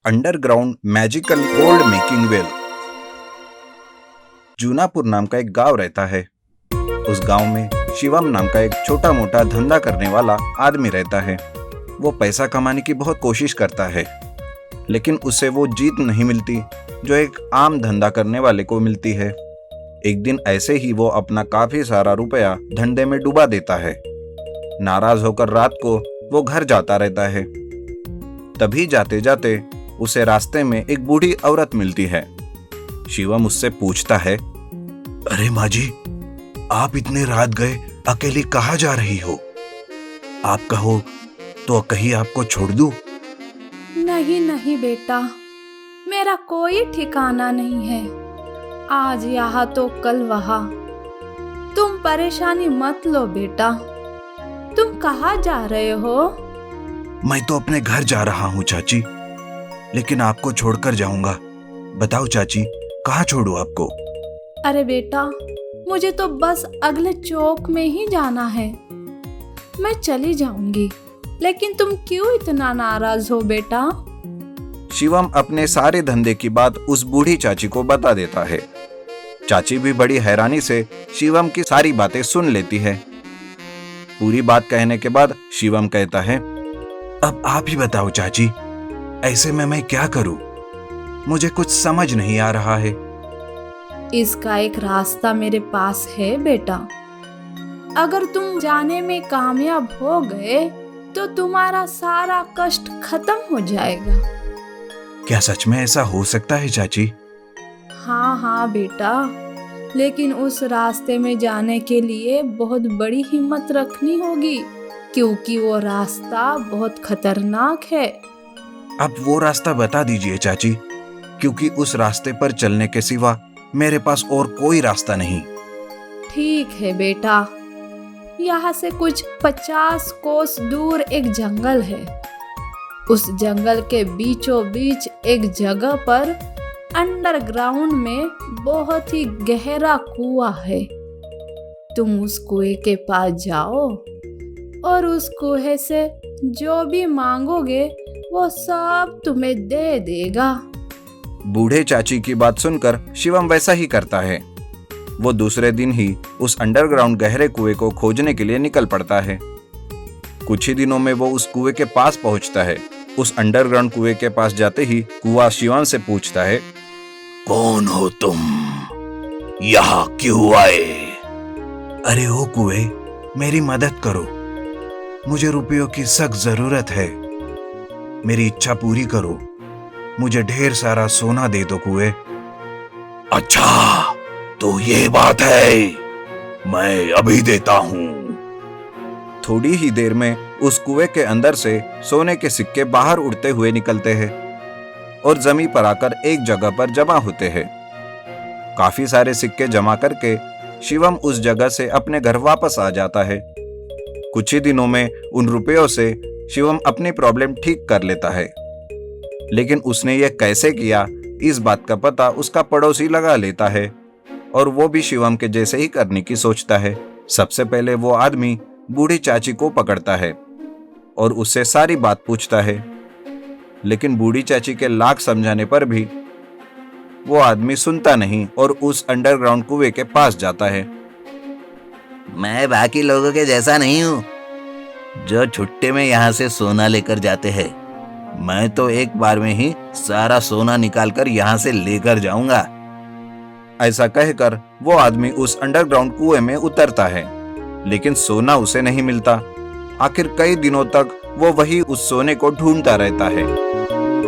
Underground magical gold making well. Junapur नाम का एक गांव रहता है। उस गांव में शिवम नाम का एक छोटा मोटा धंधा करने वाला आदमी रहता है। वो पैसा कमाने की बहुत कोशिश करता है, लेकिन उसे वो जीत नहीं मिलती जो एक आम धंधा करने वाले को मिलती है। एक दिन ऐसे ही वो अपना काफी सारा रुपया धंधे में डुबा देता है। नाराज होकर रात को वो घर जाता रहता है। तभी जाते जाते उसे रास्ते में एक बूढ़ी औरत मिलती है। शिवम उससे पूछता है, अरे माँ जी, आप इतने रात गए अकेली कहाँ जा रही हो? आप कहो तो कहीं आपको छोड़ दूं? नहीं नहीं बेटा, मेरा कोई ठिकाना नहीं है। आज यहाँ तो कल वहाँ। तुम परेशानी मत लो बेटा। तुम कहाँ जा रहे हो? मैं तो अपने घर जा रहा हूँ चाची, लेकिन आपको छोड़कर जाऊंगा। बताओ चाची, कहाँ छोड़ूं आपको? अरे बेटा, मुझे तो बस अगले चौक में ही जाना है। मैं चली जाऊंगी, लेकिन तुम क्यों इतना नाराज हो बेटा? शिवम अपने सारे धंधे की बात उस बूढ़ी चाची को बता देता है। चाची भी बड़ी हैरानी से शिवम की सारी बातें सुन लेती है। पूरी बात कहने के बाद शिवम कहता है, अब आप ही बताओ चाची, ऐसे में मैं क्या करूं? मुझे कुछ समझ नहीं आ रहा है। इसका एक रास्ता मेरे पास है बेटा। अगर तुम जाने में कामयाब हो गए तो तुम्हारा सारा कष्ट खत्म हो जाएगा। क्या सच में ऐसा हो सकता है चाची? हाँ बेटा, लेकिन उस रास्ते में जाने के लिए बहुत बड़ी हिम्मत रखनी होगी, क्योंकि वो रास्ता बहुत खतरनाक है। आप वो रास्ता बता दीजिए चाची, क्योंकि उस रास्ते पर चलने के सिवा मेरे पास और कोई रास्ता नहीं। ठीक है बेटा, यहाँ से कुछ 50 कोस दूर एक जंगल है। उस जंगल के बीचों बीच एक जगह पर अंडरग्राउंड में बहुत ही गहरा कुआं है। तुम उस कुएं के पास जाओ और उस कुएं से जो भी मांगोगे वो सब तुम्हें दे देगा। बूढ़े चाची की बात सुनकर शिवम वैसा ही करता है। वो दूसरे दिन ही उस अंडरग्राउंड गहरे कुएं को खोजने के लिए निकल पड़ता है। कुछ ही दिनों में वो उस कुएं के पास पहुंचता है। उस अंडरग्राउंड कुएं के पास जाते ही कुआं शिवम से पूछता है, कौन हो तुम? यहाँ क्यों आए? अरे ओ कुएं, मेरी मदद करो। मुझे रुपयों की सख्त जरूरत है। मेरी इच्छा पूरी करो। मुझे ढेर सारा सोना दे दो कुएं। अच्छा, तो ये बात है, मैं अभी देता हूँ। थोड़ी ही देर में उस कुएं के अंदर से सोने के सिक्के बाहर उड़ते हुए निकलते हैं और जमीन पर आकर एक जगह पर जमा होते हैं। काफी सारे सिक्के जमा करके शिवम उस जगह से अपने घर वापस आ जाता है। कुछ ही दिनों में उन रुपयों से शिवम अपनी प्रॉब्लम ठीक कर लेता है, लेकिन उसने यह कैसे किया, इस बात का पता उसका पड़ोसी लगा लेता है और वो भी शिवम के जैसे ही करने की सोचता है। सबसे पहले वो आदमी बूढ़ी चाची को पकड़ता है और उससे सारी बात पूछता है, लेकिन बूढ़ी चाची के लाख समझाने पर भी वो आदमी सुनता नहीं और उस अंडरग्राउंड कुएं के पास जाता है। मैं बाकी लोगों के जैसा नहीं हूँ जो छुट्टे में यहाँ से सोना लेकर जाते हैं। मैं तो एक बार में ही सारा सोना निकालकर यहाँ से लेकर जाऊंगा। ऐसा कहकर वो आदमी उस अंडरग्राउंड कुएं में उतरता है, लेकिन सोना उसे नहीं मिलता। आखिर कई दिनों तक वो वही उस सोने को ढूंढता रहता है,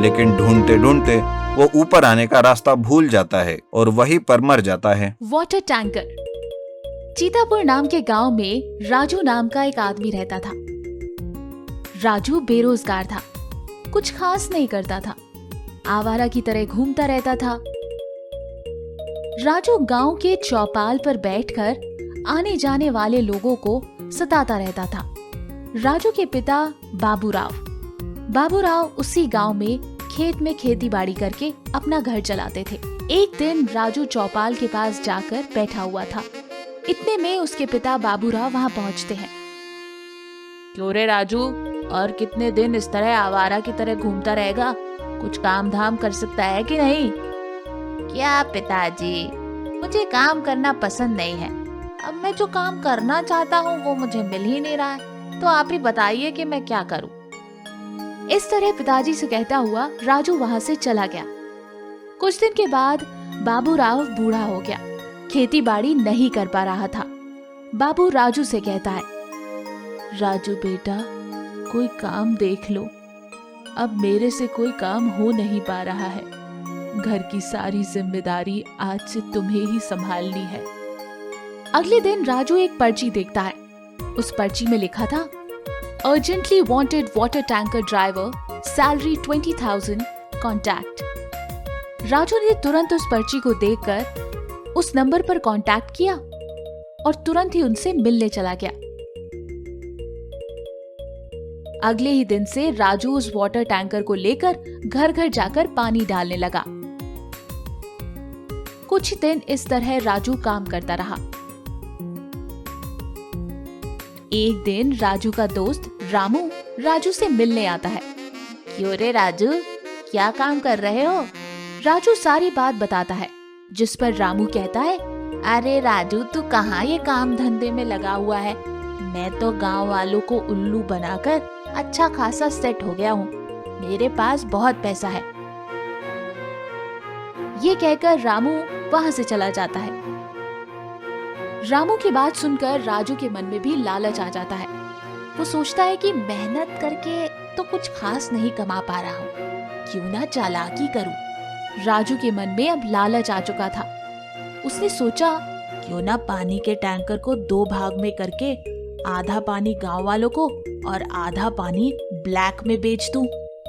लेकिन ढूंढते ढूंढते वो ऊपर आने का रास्ता भूल जाता है और वहीं पर मर जाता है। Water tanker. चीतापुर नाम के गांव में राजू नाम का एक आदमी रहता था। राजू बेरोजगार था, कुछ खास नहीं करता था, आवारा की तरह घूमता रहता था। राजू गांव के चौपाल पर बैठकर आने जाने वाले लोगों को सताता रहता था। राजू के पिता बाबूराव उसी गांव में खेत में खेती बाड़ी करके अपना घर चलाते थे। एक दिन राजू चौपाल के पास जाकर बैठा हुआ था। इतने में उसके पिता बाबूराव वहां पहुंचते हैं। क्यों रे राजू, और कितने दिन इस तरह आवारा की तरह घूमता रहेगा? कुछ काम धाम कर सकता है कि नहीं? क्या पिताजी, मुझे काम करना पसंद नहीं है। अब मैं जो काम करना चाहता हूँ वो मुझे मिल ही नहीं रहा है, तो आप ही बताइए कि मैं क्या करूँ। इस तरह पिताजी से कहता हुआ राजू वहाँ से चला गया। कुछ दिन के बाद बाबूराव बूढ़ा हो गया, खेती बाड़ी नहीं कर पा रहा था। बाबू राजू से कहता है, राजू बेटा, कोई काम देख लो, अब मेरे से कोई काम हो नहीं पा रहा है। घर की सारी जिम्मेदारी आज से तुम्हें ही संभालनी है। अगले दिन राजू एक पर्ची देखता है। उस पर्ची में लिखा था, urgently wanted water tanker driver, salary 20,000, contact. Raju ने तुरंत उस पर्ची को देखकर उस नंबर पर कॉन्टैक्ट किया और तुरंत ही उनसे मिलने चला गया। अगले ही दिन से राजू उस वाटर टैंकर को लेकर घर घर जाकर पानी डालने लगा। कुछ दिन इस तरह राजू काम करता रहा। एक दिन राजू का दोस्त रामू राजू से मिलने आता है। क्यों रे राजू, क्या काम कर रहे हो? राजू सारी बात बताता है, जिस पर रामू कहता है, अरे राजू, तू कहाँ ये काम धंधे में लगा हुआ है? मैं तो गांव वालों को उल्लू बनाकर अच्छा खासा सेट हो गया हूँ। मेरे पास बहुत पैसा है। ये कहकर रामू वहां से चला जाता है। रामू की बात सुनकर राजू के मन में भी लालच आ जाता है। वो सोचता है कि मेहनत करके तो कुछ खास नहीं कमा पा रहा हूँ, क्यों ना चालाकी करूं। राजू के मन में अब लालच आ चुका था। उसने सोचा, क्यों ना पानी के टैंकर को 2 भाग में करके आधा पानी गांव वालों को और आधा पानी ब्लैक में बेच दूं।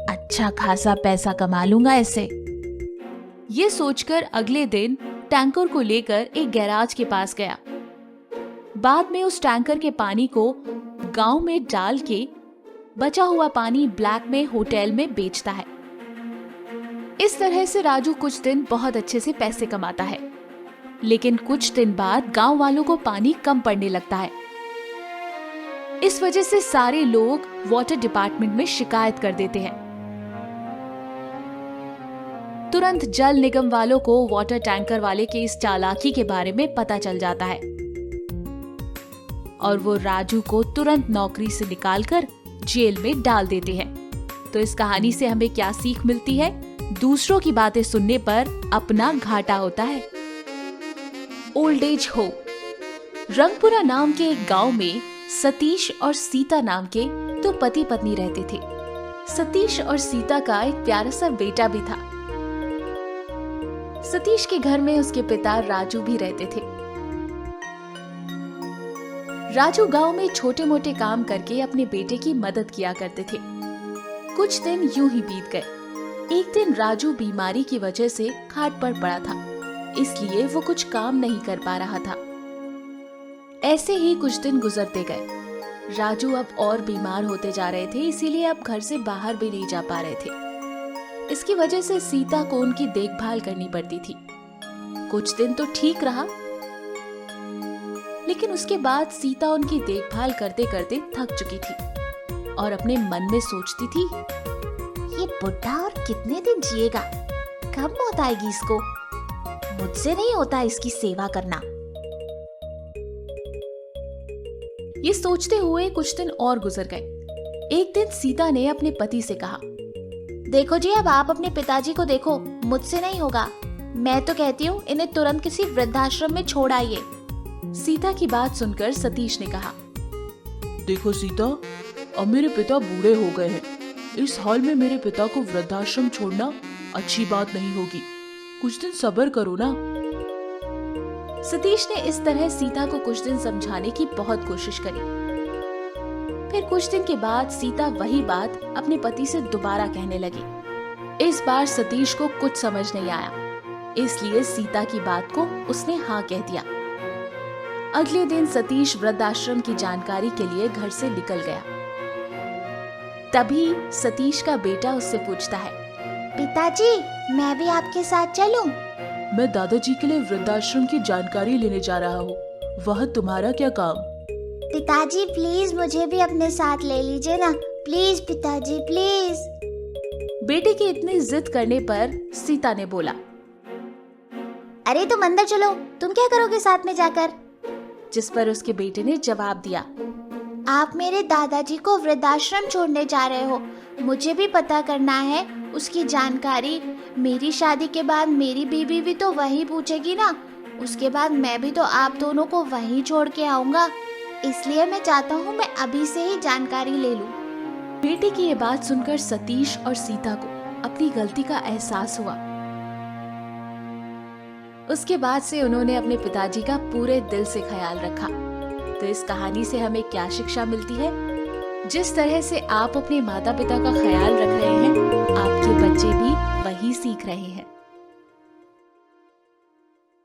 अच्छा खासा पैसा कमा लूंगा इससे। ये सोचकर अगले दिन टैंकर को लेकर एक गैराज के पास गया। बाद में उस टैंकर के पानी को गांव में डाल के बचा हुआ पानी ब्लैक में होटल में बेचता है। इस तरह से राजू कुछ दिन बहुत अच्छे से पैसे कमाता है, लेकिन कुछ दिन बाद गांव वालों को पानी कम पड़ने लगता है। इस वजह से सारे लोग वाटर डिपार्टमेंट में शिकायत कर देते हैं। तुरंत जल निगम वालों को वाटर टैंकर वाले के इस चालाकी के बारे में पता चल जाता है और वो राजू को तुरंत नौकरी से निकालकर जेल में डाल देते हैं। तो इस कहानी से हमें क्या सीख मिलती है? दूसरों की बातें सुनने पर अपना घाटा होता है। Old age home. रंगपुरा नाम के एक गांव में सतीश और सीता नाम के 2 पति पत्नी रहते थे। सतीश और सीता का एक प्यारा सा बेटा भी था। सतीश के घर में उसके पिता राजू भी रहते थे। राजू गांव में छोटे मोटे काम करके अपने बेटे की मदद किया करते थे। कुछ दिन यूं ही बीत गए। एक दिन राजू बीमारी की वजह से खाट पर पड़ा था, इसलिए वो कुछ काम नहीं कर पा रहा था। ऐसे ही कुछ दिन गुजरते गए। राजू अब और बीमार होते जा रहे थे, इसीलिए अब घर से बाहर भी नहीं जा पा रहे थे। इसकी वजह से सीता को उनकी देखभाल करनी पड़ती थी। कुछ दिन तो ठीक रहा, लेकिन उसके बाद सीता उनकी देखभाल करते करते थक चुकी थी और अपने मन में सोचती थी, ये बुढ़ा और कितने दिन जिएगा? कब मौत आएगी इसको? मुझसे नहीं होता इसकी सेवा करना। ये सोचते हुए कुछ दिन और गुजर गए। एक दिन सीता ने अपने पति से कहा, देखो जी, अब आप अपने पिताजी को देखो, मुझसे नहीं होगा। मैं तो कहती हूँ इन्हें तुरंत किसी वृद्धाश्रम में छोड़ आइए। सीता की बात सुनकर सतीश ने कहा, देखो सीता, अब मेरे पिता बूढ़े हो गए हैं। इस हाल में मेरे पिता को वृद्धाश्रम छोड़ना अच्छी बात नहीं होगी। कुछ दिन सब्र करो ना। सतीश ने इस तरह सीता को कुछ दिन समझाने की बहुत कोशिश करी। फिर कुछ दिन के बाद सीता वही बात अपने पति से दोबारा कहने लगी। इस बार सतीश को कुछ समझ नहीं आया, इसलिए सीता की बात को उसने हाँ कह दिया। अगले दिन सतीश वृद्धाश्रम की जानकारी के लिए घर से निकल गया। तभी सतीश का बेटा उससे पूछता है, पिताजी, मैं भी आपके साथ चलूं? मैं दादाजी के लिए वृद्धाश्रम की जानकारी लेने जा रहा हूँ। वह तुम्हारा क्या काम? पिताजी प्लीज मुझे भी अपने साथ ले लीजिए ना, प्लीज पिताजी प्लीज। बेटे की इतनी जिद करने पर सीता ने बोला, अरे तुम अंदर चलो, तुम क्या करोगे साथ में जाकर? जिस पर उसके बेटे ने जवाब दिया, आप मेरे दादाजी को वृद्धाश्रम छोड़ने जा रहे हो, मुझे भी पता करना है उसकी जानकारी। मेरी शादी के बाद मेरी बीवी भी तो वही पूछेगी ना, उसके बाद मैं भी तो आप दोनों को वहीं छोड़ के आऊंगा, इसलिए मैं चाहता हूँ मैं अभी से ही जानकारी ले लूं। बेटे की ये बात सुनकर सतीश और सीता को अपनी गलती का एहसास हुआ। उसके बाद से उन्होंने अपने पिताजी का पूरे दिल से ख्याल रखा। तो इस कहानी से हमें क्या शिक्षा मिलती है? जिस तरह से आप अपने माता पिता का ख्याल रख रहे हैं, आपके बच्चे भी वही सीख रहे हैं।